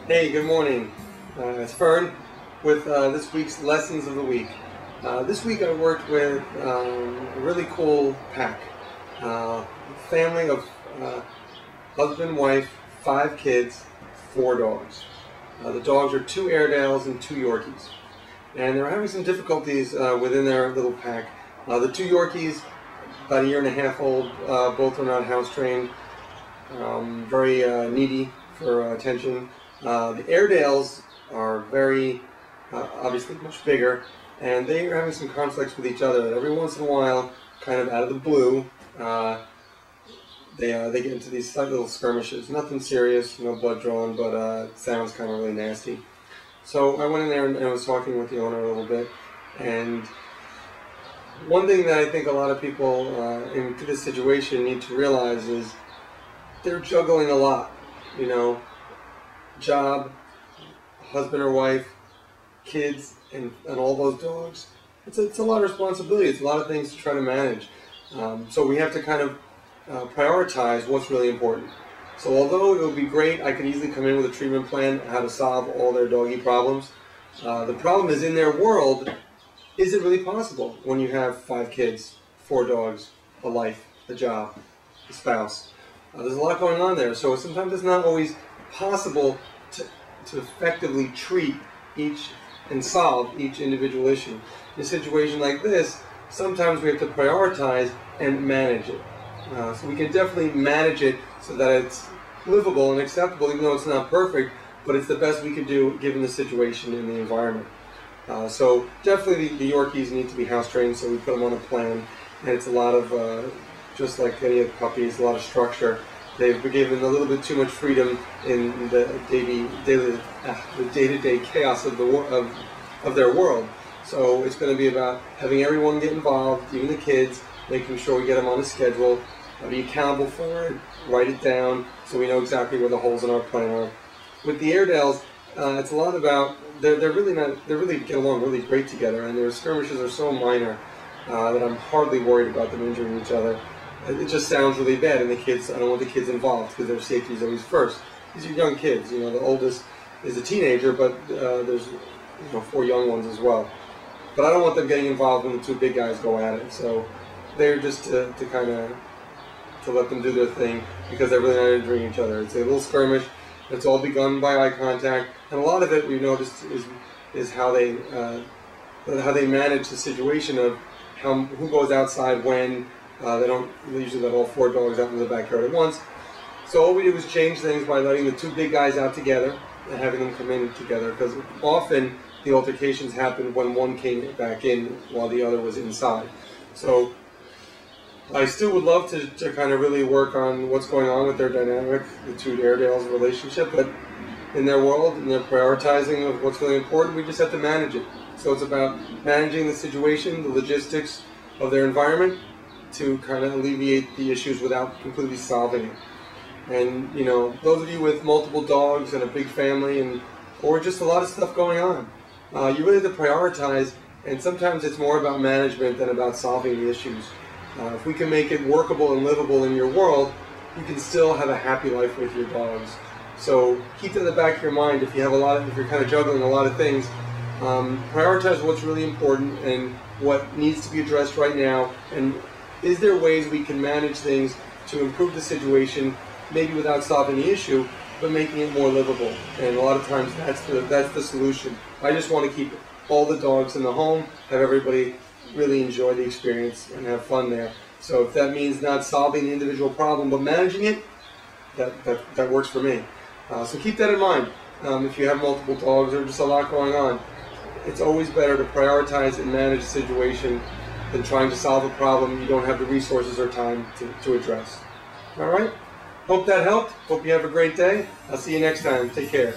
Hey, good morning. It's Fern with this week's Lessons of the Week. This week I worked with a really cool pack. Family of husband, wife, 5 kids, 4 dogs. The dogs are 2 Airedales and 2 Yorkies. And they're having some difficulties within their little pack. The 2 Yorkies, about a year and a half old, both are not house trained, very needy for attention. The Airedales are very, obviously much bigger, and they are having some conflicts with each other. Every once in a while, kind of out of the blue, they get into these slight little skirmishes. Nothing serious, no blood drawn, but it sounds kind of really nasty. So I went in there and I was talking with the owner a little bit, and one thing that I think a lot of people in this situation need to realize is they're juggling a lot, you know. Job, husband or wife, kids, and all those dogs. It's a lot of responsibility. It's a lot of things to try to manage. So we have to kind of prioritize what's really important. So although it would be great, I could easily come in with a treatment plan, how to solve all their doggy problems. The problem is, in their world, is it really possible when you have 5 kids, 4 dogs, a life, a job, a spouse? There's a lot going on there. So sometimes it's not always possible to effectively treat each and solve each individual issue. In a situation like this, sometimes we have to prioritize and manage it. So we can definitely manage it so that it's livable and acceptable, even though it's not perfect, but it's the best we can do given the situation and the environment. So definitely the Yorkies need to be house trained, so we put them on a plan, and it's a lot of, just like any of the puppies, a lot of structure. They've been given a little bit too much freedom in the day-to-day chaos of their world. So it's going to be about having everyone get involved, even the kids, making sure we get them on a schedule, be accountable for it, write it down so we know exactly where the holes in our plan are. With the Airedales, it's a lot about they really get along really great together, and their skirmishes are so minor that I'm hardly worried about them injuring each other. It just sounds really bad, and I don't want the kids involved because their safety is always first. These are young kids, you know. The oldest is a teenager, but there's 4 young ones as well. But I don't want them getting involved when the 2 big guys go at it. So they're just to kind of let them do their thing because they're really not injuring each other. It's a little skirmish. It's all begun by eye contact, and a lot of it we've noticed is how they manage the situation of who goes outside when. They don't usually let all 4 dogs out in the backyard at once. So all we did was change things by letting the 2 big guys out together and having them come in together, because often the altercations happened when one came back in while the other was inside. So I still would love to kind of really work on what's going on with their dynamic, the 2 Airedales relationship, but in their world and their prioritizing of what's really important, we just have to manage it. So it's about managing the situation, the logistics of their environment, to kind of alleviate the issues without completely solving it. And those of you with multiple dogs and a big family or just a lot of stuff going on, you really have to prioritize, and sometimes it's more about management than about solving the issues. If we can make it workable and livable in your world, you can still have a happy life with your dogs. So keep that in the back of your mind. If you're kind of juggling a lot of things, prioritize what's really important and what needs to be addressed right now, and is there ways we can manage things to improve the situation, maybe without solving the issue, but making it more livable? And a lot of times that's the solution. I just want to keep all the dogs in the home, have everybody really enjoy the experience and have fun there. So if that means not solving the individual problem but managing it, that works for me. So keep that in mind. If you have multiple dogs or just a lot going on, it's always better to prioritize and manage the situation than trying to solve a problem you don't have the resources or time to address. All right? Hope that helped. Hope you have a great day. I'll see you next time. Take care.